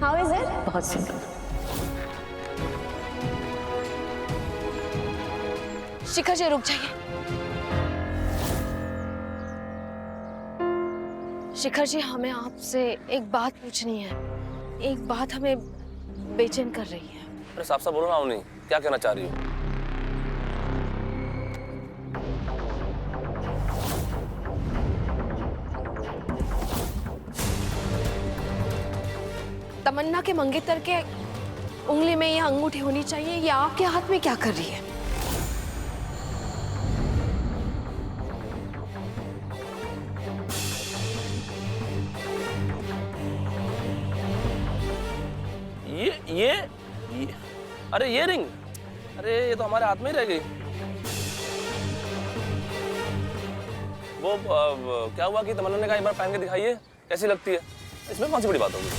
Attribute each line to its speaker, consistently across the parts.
Speaker 1: How is it?
Speaker 2: बहुत simple.
Speaker 1: Shikhar ji रुक जाइए। शिखर जी हमें आपसे एक बात पूछनी है। एक बात हमें बेचैन कर रही है।
Speaker 3: अरे साफ साफ बोलो ना अवनी, क्या कहना चाह रही हो?
Speaker 1: तमन्ना के मंगेतर के उंगली में यह अंगूठी होनी चाहिए। ये आपके हाथ में क्या कर रही है?
Speaker 3: ये अरे ये रिंग, अरे ये तो हमारे हाथ में ही रह गई। वो क्या हुआ कि तमन्ना ने कहा एक बार पहन के दिखाइए कैसी लगती है, इसमें कौन सी बड़ी बात होगी?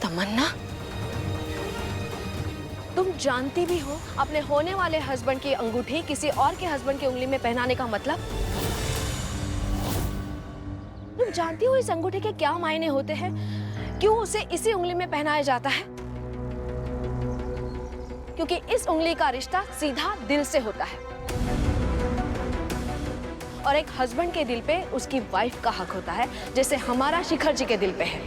Speaker 1: तमन्ना, तुम जानती भी हो अपने होने वाले हस्बैंड की अंगूठी किसी और के हस्बैंड की उंगली में पहनाने का मतलब? तुम जानती हो इस अंगूठी के क्या मायने होते हैं? क्यों उसे इसी उंगली में पहनाया जाता है? क्योंकि इस उंगली का रिश्ता सीधा दिल से होता है और एक हस्बैंड के दिल पे उसकी वाइफ का हक होता है, जैसे हमारा शिखर जी के दिल पे है।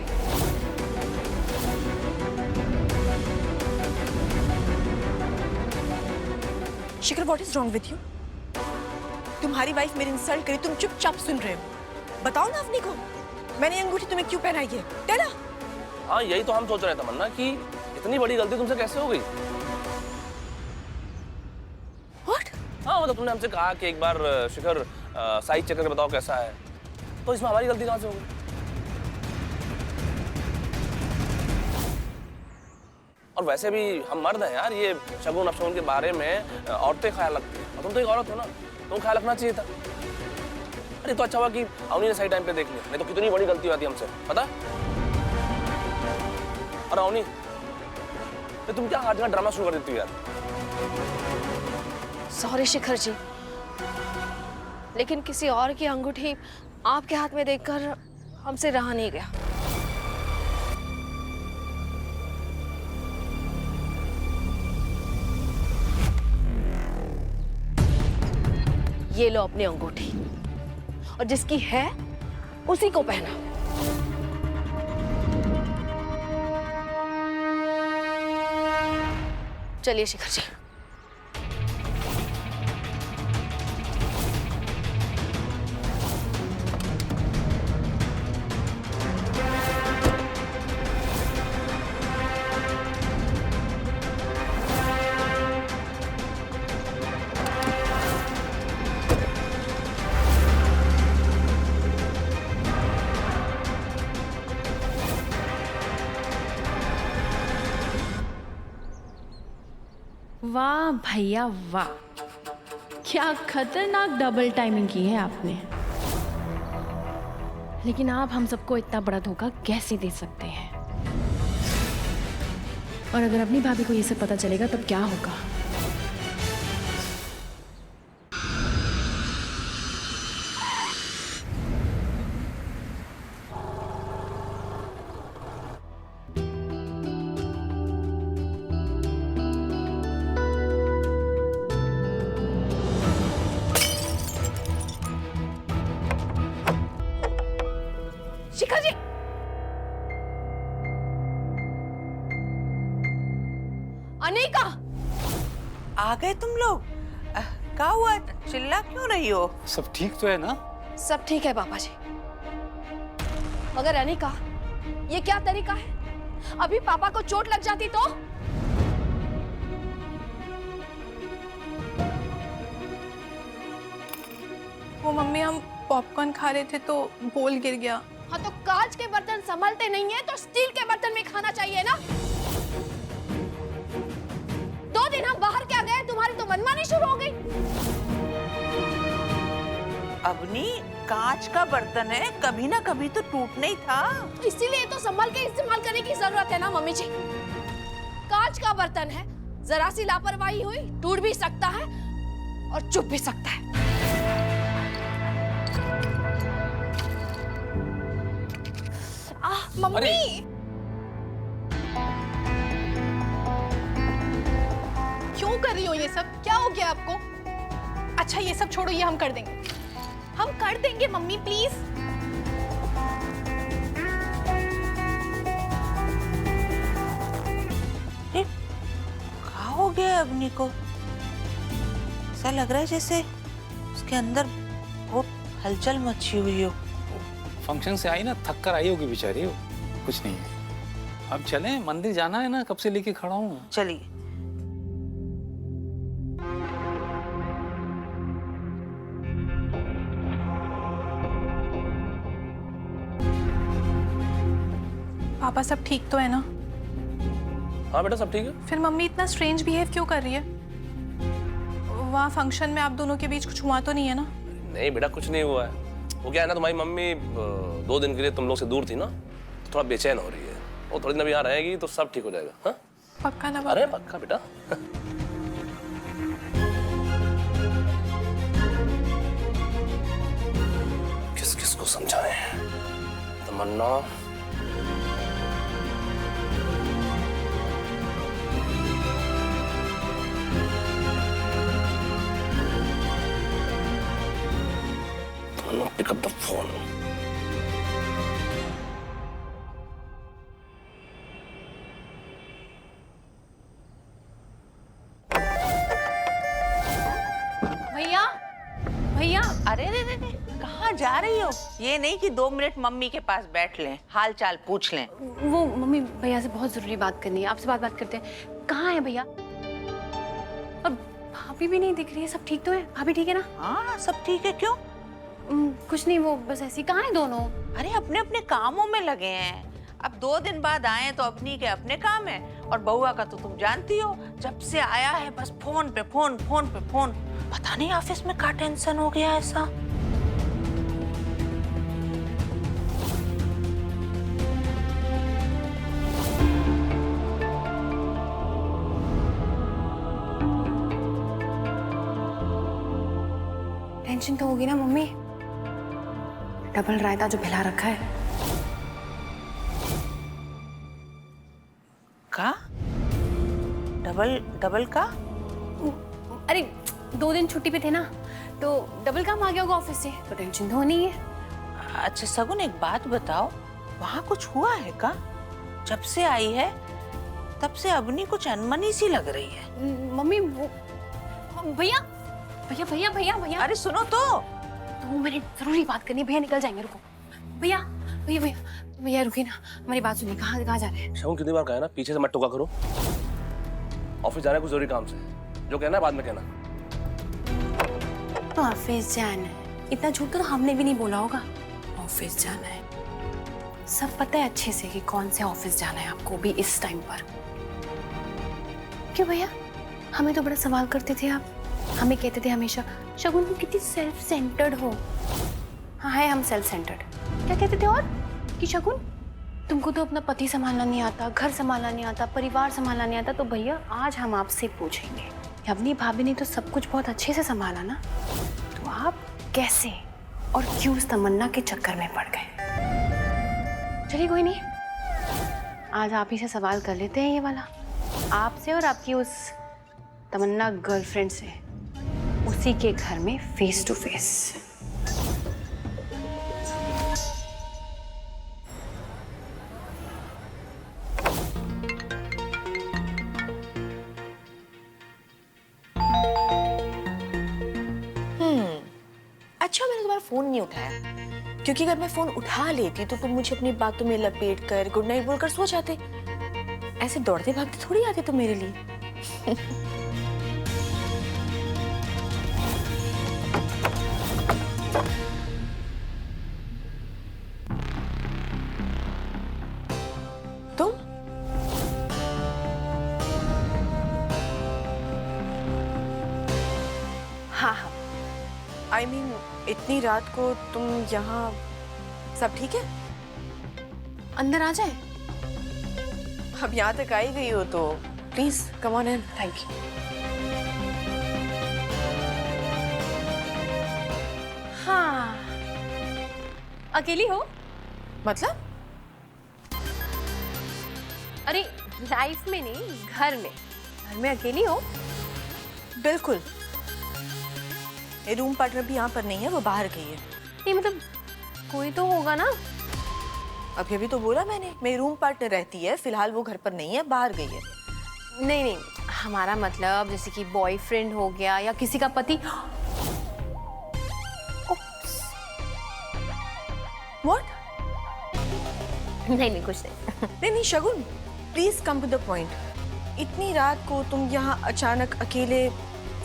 Speaker 4: Shikhar, what is wrong with you? तुम्हारी वाइफ मेरी इंसल्ट करी, तुम चुपचाप सुन रहे हो। बताओ ना अवनी को, मैंने अंगूठी तुम्हें क्यों पहनाई है? टेला।
Speaker 3: हाँ यही तो हम सोच रहे थे तमन्ना कि इतनी बड़ी गलती तुमसे कैसे हो गई?
Speaker 4: व्हाट?
Speaker 3: हाँ मतलब तुमने हमसे कहा कि एक बार शिखर साइज चेक करके बताओ कैसा है, तो इसमें हमारी गलती कहाँ से हो गई? और वैसे भी हम मर्द हैं यार, ये शगुन अपशगुन के बारे में औरतें ख्याल रखती हैं और तुम तो एक औरत हो ना, तुम ख्याल रखना चाहिए था। अरे तो अच्छा हुआ कि अवनी ने सही टाइम पे देख लिया, नहीं तो कितनी बड़ी गलती होती हमसे, पता? और अवनी तुम क्या हर जगह ड्रामा शुरू कर देती हो यार?
Speaker 1: सॉरी शिखर जी, लेकिन किसी और की अंगूठी आपके हाथ में देखकर हमसे रहा नहीं गया। ये लो अपनी अंगूठी, और जिसकी है उसी को पहना। चलिए शिखर जी।
Speaker 2: वाह भैया वाह, क्या खतरनाक डबल टाइमिंग की है आपने। लेकिन आप हम सबको इतना बड़ा धोखा कैसे दे सकते हैं? और अगर अपनी भाभी को ये सब पता चलेगा तब क्या होगा?
Speaker 1: शिखर जी, अनिका,
Speaker 4: आ गए तुम लोग? क्या हुआ, चिल्ला क्यों रही हो?
Speaker 5: सब ठीक तो है ना?
Speaker 1: सब ठीक है पापा जी, मगर अनिका ये क्या तरीका है? अभी पापा को चोट लग जाती तो?
Speaker 6: वो मम्मी, हम पॉपकॉर्न खा रहे थे तो बोल गिर गया।
Speaker 1: हाँ तो कांच के बर्तन संभलते नहीं है तो स्टील के बर्तन में खाना चाहिए ना। 2 दिन हम बाहर क्या गए, तुम्हारी तो मनमानी शुरू हो गई।
Speaker 4: अवनी, कांच का बर्तन है, कभी ना कभी तो टूटना ही था।
Speaker 1: इसीलिए तो संभल के इस्तेमाल करने की जरूरत है ना मम्मी जी। कांच का बर्तन है, जरा सी लापरवाही हुई टूट भी सकता है और चुप भी सकता है।
Speaker 6: मम्मी क्यों कर रही हो ये सब? क्या हो गया आपको? अच्छा ये सब छोड़ो, ये हम कर देंगे, हम कर देंगे मम्मी प्लीज।
Speaker 5: क्या हो गया अवनी को? ऐसा लग रहा है जैसे उसके अंदर बहुत हलचल मची हुई हो।
Speaker 7: फंक्शन से आई ना, थक कर आई होगी बेचारी। कुछ नहीं है, अब चलें, मंदिर जाना है ना, कब से लेके खड़ा हूँ।
Speaker 5: चलिए।
Speaker 6: पापा सब ठीक तो है ना?
Speaker 3: हाँ बेटा सब ठीक है।
Speaker 6: फिर मम्मी इतना स्ट्रेंज बिहेव क्यों कर रही है? वहाँ फंक्शन में आप दोनों के बीच कुछ हुआ तो नहीं है ना?
Speaker 3: नहीं बेटा कुछ नहीं हुआ है। वो क्या है ना, तुम्हारी मम्मी 2 दिन के लिए तुम लोग से दूर थी ना, तो थोड़ा बेचैन हो रही है। वो थोड़ी दिन अभी यहाँ रहेगी तो सब ठीक हो जाएगा। हाँ
Speaker 6: पक्का ना?
Speaker 3: अरे पक्का बेटा। किस किस को समझाएं? तमन्ना pick up the phone.
Speaker 2: भैया भैया,
Speaker 5: अरे रे रे रे, कहाँ जा रही हो? ये नहीं कि 2 मिनट मम्मी के पास बैठ लें, हाल चाल पूछ लें।
Speaker 2: वो मम्मी भैया से बहुत जरूरी बात करनी है, आपसे बात करते हैं। कहाँ है भैया? अब भाभी भी नहीं दिख रही है, सब ठीक तो है? भाभी ठीक है ना?
Speaker 5: हाँ सब ठीक है। क्यों?
Speaker 2: कुछ नहीं, वो बस ऐसी। कहाँ है दोनों?
Speaker 5: अरे अपने अपने कामों में लगे हैं। अब 2 दिन बाद आए तो अपनी के अपने काम है, और बउआ का तो तुम जानती हो, जब से आया है बस फोन पे फोन, फोन पे फोन। पता नहीं ऑफिस में क्या टेंशन हो गया ऐसा।
Speaker 2: टेंशन तो होगी ना मम्मी, डबल रायता जो भिला रखा है।
Speaker 5: का? डबल का?
Speaker 2: अरे 2 दिन छुट्टी पे थे ना, तो डबल काम आ गया होगा ऑफिस से, तो टेंशन तो होनी है।
Speaker 5: अच्छा सगुन एक बात बताओ, वहाँ कुछ हुआ है का? जब से आई है तब से अवनी कुछ अनमनी सी लग रही है।
Speaker 2: मम्मी वो भैया भैया भैया भैया भैया,
Speaker 5: अरे सुनो तो
Speaker 2: 2 मिनट जरूरी बात करनी है। भैया निकल जाएंगे, रुको। भैया भैया भैया भैया रुकिए ना, हमारी बात सुनिए। कहाँ जा रहे हैं?
Speaker 3: शगुन कितनी बार कहा है ना, पीछे से मत टोका करो। ऑफिस जाना है कुछ जरूरी काम से, जो कहना है बाद में कहना।
Speaker 2: ऑफिस जाना है? इतना झूठ तो हमने भी नहीं बोला होगा। ऑफिस जाना है, सब पता है अच्छे से कि कौन से ऑफिस जाना है आपको, भी इस टाइम पर। क्यों भैया, हमें तो बड़ा सवाल करते थे आप। हमें कहते थे हमेशा, शगुन तुम कितनी सेल्फ सेंटर्ड हो। हाँ है, हम सेल्फ सेंटर्ड। क्या कहते थे और? कि शगुन तुमको तो अपना पति संभालना नहीं आता, घर संभालना नहीं आता, परिवार संभालना नहीं आता। तो भैया आज हम आपसे पूछेंगे कि अपनी भाभी ने तो सब कुछ बहुत अच्छे से संभाला ना, तो आप कैसे और क्यों उस तमन्ना के चक्कर में पड़ गए? चलिए कोई नहीं, आज आप ही से सवाल कर लेते हैं ये वाला, आपसे और आपकी उस तमन्ना गर्लफ्रेंड से, उसी के घर में फेस टू फेस।
Speaker 4: अच्छा मैंने तुम्हारा फोन नहीं उठाया, क्योंकि अगर मैं फोन उठा लेती तो तुम मुझे अपनी बातों में लपेट कर गुड नाइट बोलकर सो जाते। ऐसे दौड़ते भागते थोड़ी आते तुम मेरे लिए। तुम? हाँ I mean, इतनी रात को तुम यहाँ, सब ठीक है?
Speaker 2: अंदर आ जाए?
Speaker 4: अब यहाँ तक आई गई हो तो please come on in. Thank you.
Speaker 2: हाँ, अकेली हो?
Speaker 4: मतलब?
Speaker 2: अरे लाइफ में नहीं, घर में अकेली हो?
Speaker 4: बिल्कुल। ये रूम पार्टनर भी यहाँ पर नहीं है, वो बाहर गई है।
Speaker 2: नहीं मतलब कोई तो होगा ना।
Speaker 4: अभी अभी तो बोला मैंने, मेरी रूम पार्टनर रहती है, फिलहाल वो घर पर नहीं है, बाहर गई है।
Speaker 2: नहीं नहीं, हमारा मतलब जैसे कि बॉयफ्रेंड हो गया या किसी का पति।
Speaker 4: What?
Speaker 2: नहीं नहीं, कुछ नहीं।
Speaker 4: नहीं नहीं Shagun, please come to the point. इतनी रात को तुम यहाँ अचानक अकेले,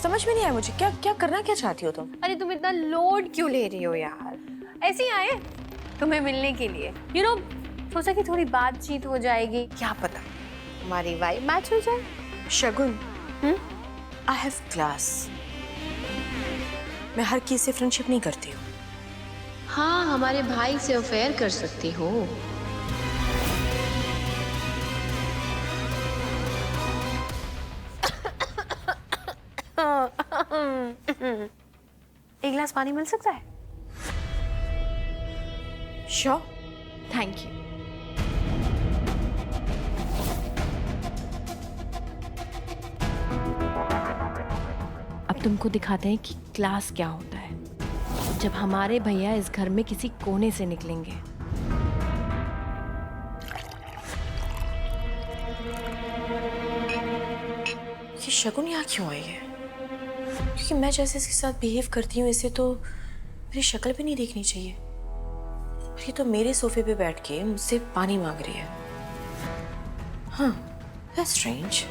Speaker 4: समझ में नहीं आया मुझे, क्या करना क्या चाहती हो तुम?
Speaker 2: अरे तुम इतना लोड क्यों ले रही हो यार? ऐसे ही आए तुम्हें मिलने के लिए। यू नो, सोचा कि थोड़ी बातचीत हो जाएगी, क्या पता हमारी वाइब मैच हो जाए।
Speaker 4: शगुन, आई हैव क्लास। मैं हर किसी से फ्रेंडशिप नहीं करती हूँ।
Speaker 2: हाँ, हमारे भाई से अफेयर कर सकती हो। एक गिलास पानी मिल सकता है?
Speaker 4: श्योर।
Speaker 2: Thank you. अब तुमको दिखाते हैं कि क्लास क्या होता है जब हमारे भैया इस घर में किसी कोने से निकलेंगे।
Speaker 4: ये शगुन यहाँ क्यों आई है? क्योंकि मैं जैसे इसके साथ बिहेव करती हूँ, इसे तो मेरी शक्ल भी नहीं देखनी चाहिए। ये तो मेरे सोफे पे बैठ के मुझसे पानी मांग रही है। हाँ, that's strange.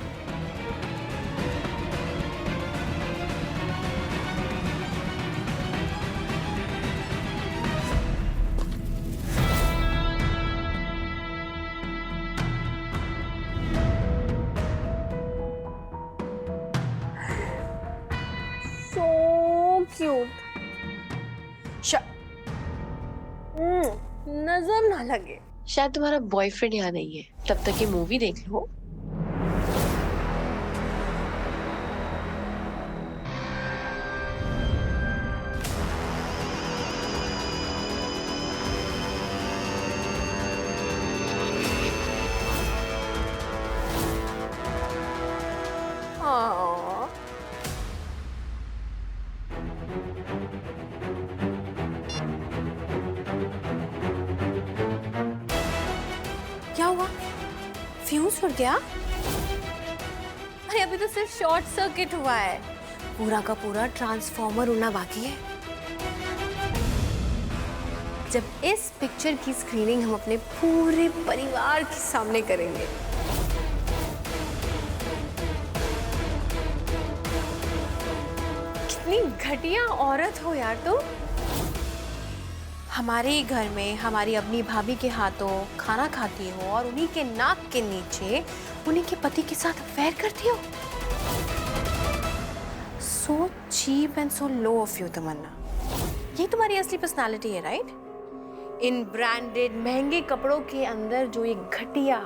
Speaker 2: नजर ना लगे।
Speaker 8: शायद तुम्हारा बॉयफ्रेंड यहाँ नहीं है, तब तक ये मूवी देख लो।
Speaker 2: क्या हुआ? फ्यूज उड़ गया? अरे अभी तो सिर्फ शॉर्ट सर्किट हुआ है, पूरा का पूरा ट्रांसफॉर्मर उड़ना बाकी है। जब इस पिक्चर की स्क्रीनिंग हम अपने पूरे परिवार के सामने करेंगे। कितनी घटिया औरत हो यार तुम। हमारे ही घर में हमारी अपनी भाभी के हाथों खाना खाती हो और उन्हीं के नाक के नीचे उन्हीं के पति के साथ अफेयर करती हो। So cheap and so low of you Tamanna. ये तुम्हारी असली पर्सनालिटी है, राइट? इन ब्रांडेड महंगे कपड़ों के अंदर जो एक घटिया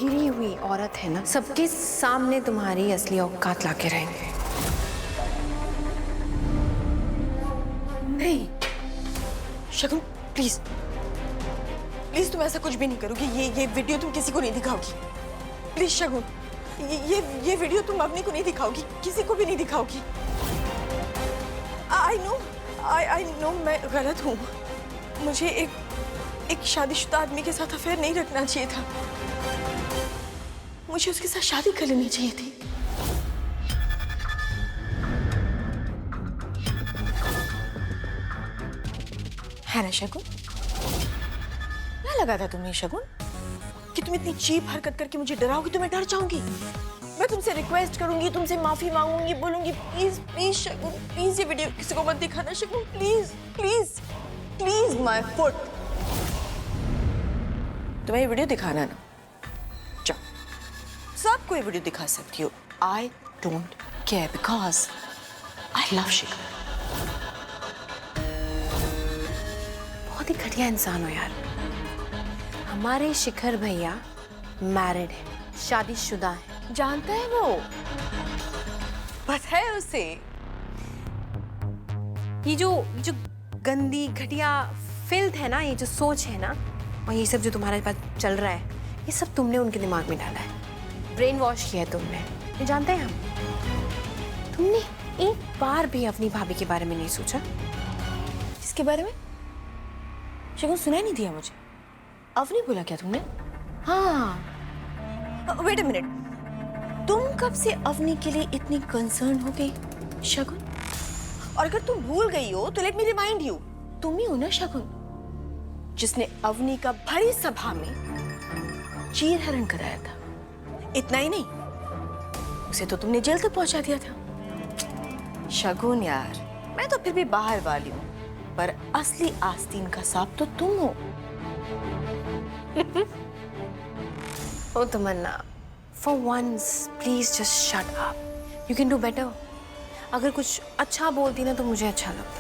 Speaker 2: गिरी हुई औरत है ना, सबके सामने तुम्हारी असली औकात लाके रहेंगे।
Speaker 4: नहीं शगुन, प्लीज प्लीज तुम ऐसा कुछ भी नहीं करोगी। ये वीडियो तुम किसी को नहीं दिखाओगी। प्लीज शगुन, ये वीडियो तुम अपने को नहीं दिखाओगी, किसी को भी नहीं दिखाओगी। आई नो मैं गलत हूँ। मुझे एक शादीशुदा आदमी के साथ अफेयर नहीं रखना चाहिए था। मुझे उसके साथ शादी कर लेनी चाहिए थी। है ना शगुन? क्या लगा था तुम्हें शगुन कि तुम इतनी चीप हरकत करके मुझे डराओगी तो मैं डर जाऊंगी? मैं तुमसे रिक्वेस्ट करूंगी, तुमसे माफी मांगूंगी, बोलूंगी प्लीज प्लीज शगुन, प्लीज ये वीडियो किसी को मत दिखाना Shagun, please please please my foot. तुम्हें ये वीडियो दिखाना है ना, जाओ, सबको ये वीडियो दिखा सकती हो। I don't care because I love Shikhar.
Speaker 2: बहुत ही घटिया इंसान हो यार। हमारे शिखर भैया मैरिड है, शादीशुदा है।
Speaker 4: जानता है वो, पता है उसे।
Speaker 2: ये जो गंदी घटिया फिल्थ है ना, ये जो सोच है ना, और ये सब जो तुम्हारे पास चल रहा है, ये सब तुमने उनके दिमाग में डाला है, ब्रेन वॉश किया है तुमने, ये जानते हैं हम। तुमने एक बार भी अपनी भाभी के बारे में नहीं सोचा?
Speaker 4: किसके बारे में? शगुन सुनाई नहीं दिया मुझे। अवनी बोला क्या तुमने? हाँ, वेट अ मिनट, तुम कब से अवनी के लिए इतनी कंसर्न हो गई शगुन? और अगर तुम भूल गई हो तो लेट मी रिमाइंड यू, तुम ही हो ना शगुन जिसने अवनी का भरी सभा में चीर हरण कराया था। इतना ही नहीं, उसे तो तुमने जेल तक पहुंचा दिया था। शगुन यार, मैं तो फिर भी बाहर वाली हूँ, पर असली आस्तीन का सांप तो तुम हो।
Speaker 2: ओ तमन्ना, for once, please just shut up. You can do better. अगर कुछ अच्छा बोलती ना तो मुझे अच्छा लगता।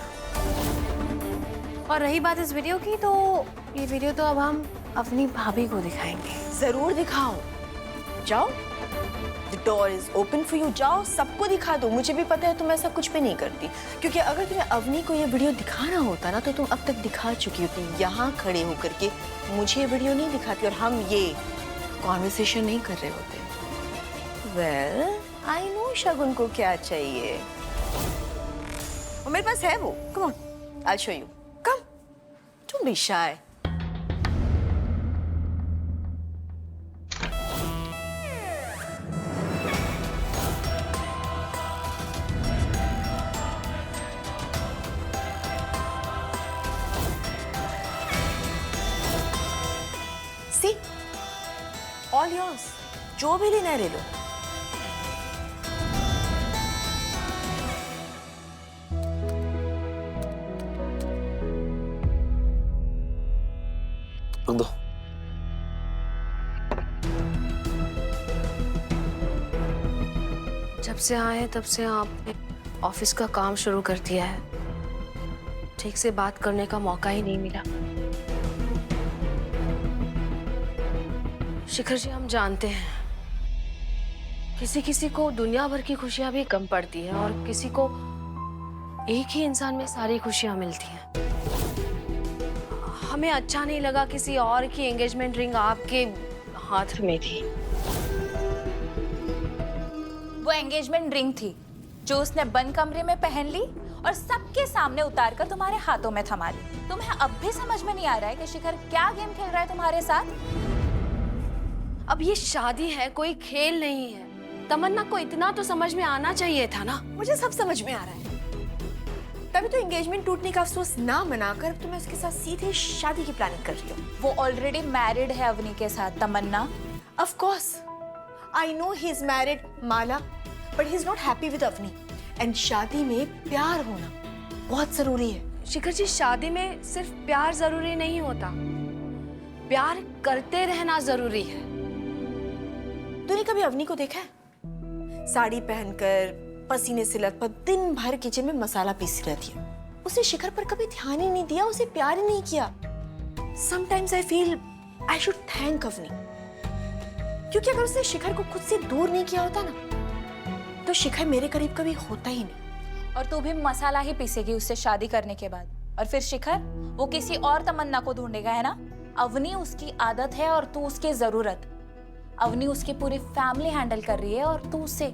Speaker 2: और रही बात इस वीडियो की, तो ये वीडियो तो अब हम अपनी भाभी को दिखाएंगे।
Speaker 4: जरूर दिखाओ, जाओ, The door is open for you, जाओ सबको दिखा दो। मुझे भी पता है तुम ऐसा कुछ भी नहीं करती, क्योंकि अगर तुम्हें अवनी को ये वीडियो दिखाना होता ना तो तुम अब तक दिखा चुकी होती। यहाँ खड़े होकर के मुझे ये वीडियो नहीं दिखाती और हम ये कॉन्वर्सेशन नहीं कर रहे होते। वेल, आई नो शगुन को क्या चाहिए और मेरे पास है वो। Come on, I show you, come, don't be shy. All yours. जो भी लेना है ले लो।
Speaker 3: रख दो।
Speaker 2: जब से आए हैं तब से आपने ऑफिस का काम शुरू कर दिया है, ठीक से बात करने का मौका ही नहीं मिला। शिखर जी, हम जानते हैं किसी किसी को दुनिया भर की खुशियां भी कम पड़ती है और किसी को एक ही इंसान में सारी खुशियां मिलती हैं। हमें अच्छा नहीं लगा किसी और की एंगेजमेंट रिंग आपके हाथ में थी।
Speaker 9: वो एंगेजमेंट रिंग थी जो उसने बंद कमरे में पहन ली और सबके सामने उतार कर तुम्हारे हाथों में थमा ली। तुम्हें अब भी समझ में नहीं आ रहा है कि शिखर क्या गेम खेल रहा है तुम्हारे साथ?
Speaker 2: अब ये शादी है, कोई खेल नहीं है। तमन्ना को इतना तो समझ में आना चाहिए था ना।
Speaker 4: मुझे सब समझ में आ रहा है, तभी तो एंगेजमेंट टूटने का अफसोस ना मनाकर अब तुम्हें उसके साथ सीधे शादी की प्लानिंग कर रही हो।
Speaker 9: वो ऑलरेडी मैरिड है अवनी के साथ तमन्ना।
Speaker 4: Of course, I know he is married, Mala, but he is not happy with Avani. And शादी में प्यार होना बहुत जरूरी है।
Speaker 2: शिखर जी, शादी में सिर्फ प्यार जरूरी नहीं होता, प्यार करते रहना जरूरी है।
Speaker 4: तूने कभी अवनी को देखा है? साड़ी पहनकर पसीने से लथपथ दिन भर किचन में मसाला पीसती रहती है। उसने शिखर पर कभी ध्यान ही नहीं दिया, उसे प्यार ही नहीं किया। Sometimes I feel I should thank Avani, क्योंकि अगर उसने शिखर को खुद से दूर नहीं किया होता ना तो शिखर मेरे करीब कभी होता ही नहीं।
Speaker 9: और तू भी मसाला ही पीसेगी उससे शादी करने के बाद, और फिर शिखर वो किसी और तमन्ना को ढूंढेगा, है ना? अवनी उसकी आदत है और तू उसकी जरूरत। अवनी उसकी पूरी फैमिली हैंडल कर रही है और तू उसे।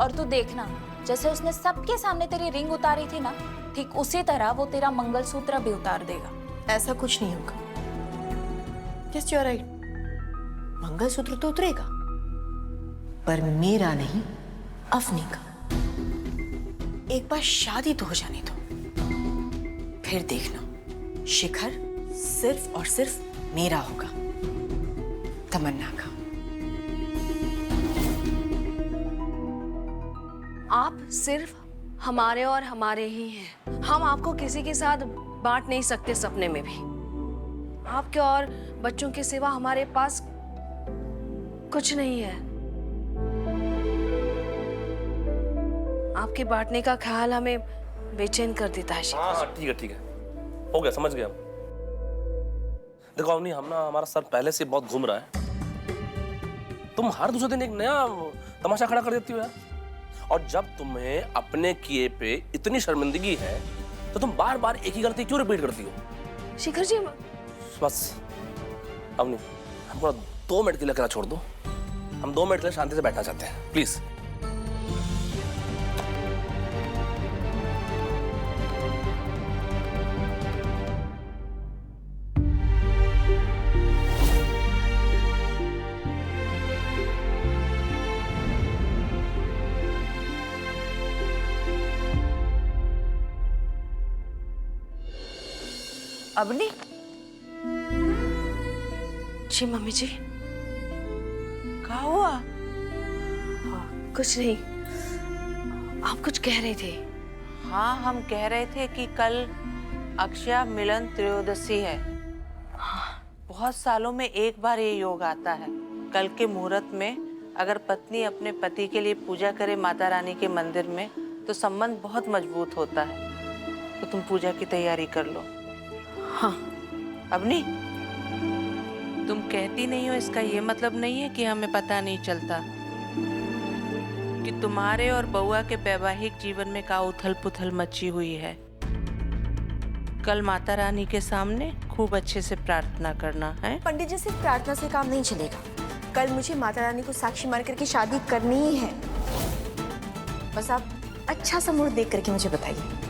Speaker 9: और तू देखना, जैसे उसने सबके सामने तेरी रिंग उतारी थी ना, ठीक उसी तरह वो तेरा मंगलसूत्र भी उतार देगा।
Speaker 4: ऐसा कुछ नहीं होगा। Yes, you are right. Mangalsutra तो उतरेगा, पर मेरा नहीं, अवनी का। एक बार शादी तो हो जाने दो, फिर देखना शिखर सिर्फ और सिर्फ मेरा होगा, तमन्ना का।
Speaker 2: आप सिर्फ हमारे और हमारे ही हैं। हम आपको किसी के साथ बांट नहीं सकते, सपने में भी। आपके और बच्चों के सिवा हमारे पास कुछ नहीं है। आपके बांटने का ख्याल हमें बेचैन कर देता है।
Speaker 3: हाँ, ठीक है ठीक है, हो गया, समझ गया। देखो अवनी, हम ना, हमारा सर पहले से बहुत घूम रहा है। तुम हर दूसरे दिन एक नया तमाशा खड़ा कर देती हो यार। और जब तुम्हें अपने किए पे इतनी शर्मिंदगी है तो तुम बार बार एक ही गलती क्यों रिपीट करती हो?
Speaker 2: शिखर जी,
Speaker 3: बस अवनी, हमको 2 मिनट के लिए अकेला छोड़ दो, हम 2 मिनट के लिए शांति से बैठना चाहते हैं, प्लीज।
Speaker 4: अवनी। जी मम्मी जी।
Speaker 5: क्या हुआ?
Speaker 4: कुछ नहीं, आप कुछ कह रहे थे।
Speaker 5: हाँ, हम कह रहे थे कि कल अक्षया मिलन त्रयोदशी है। बहुत सालों में एक बार ये योग आता है। कल के मुहूर्त में अगर पत्नी अपने पति के लिए पूजा करे माता रानी के मंदिर में तो संबंध बहुत मजबूत होता है। तो तुम पूजा की तैयारी कर लो।
Speaker 4: हाँ।
Speaker 5: अवनी, तुम कहती नहीं हो इसका ये मतलब नहीं है कि हमें पता नहीं चलता कि तुम्हारे और बउआ के वैवाहिक जीवन में का उथल पुथल मची हुई है। कल माता रानी के सामने खूब अच्छे से प्रार्थना करना है।
Speaker 4: पंडित जी, सिर्फ प्रार्थना से काम नहीं चलेगा। कल मुझे माता रानी को साक्षी मान करके शादी करनी ही है। बस आप अच्छा सा मुहूर्त देख करके मुझे बताइए।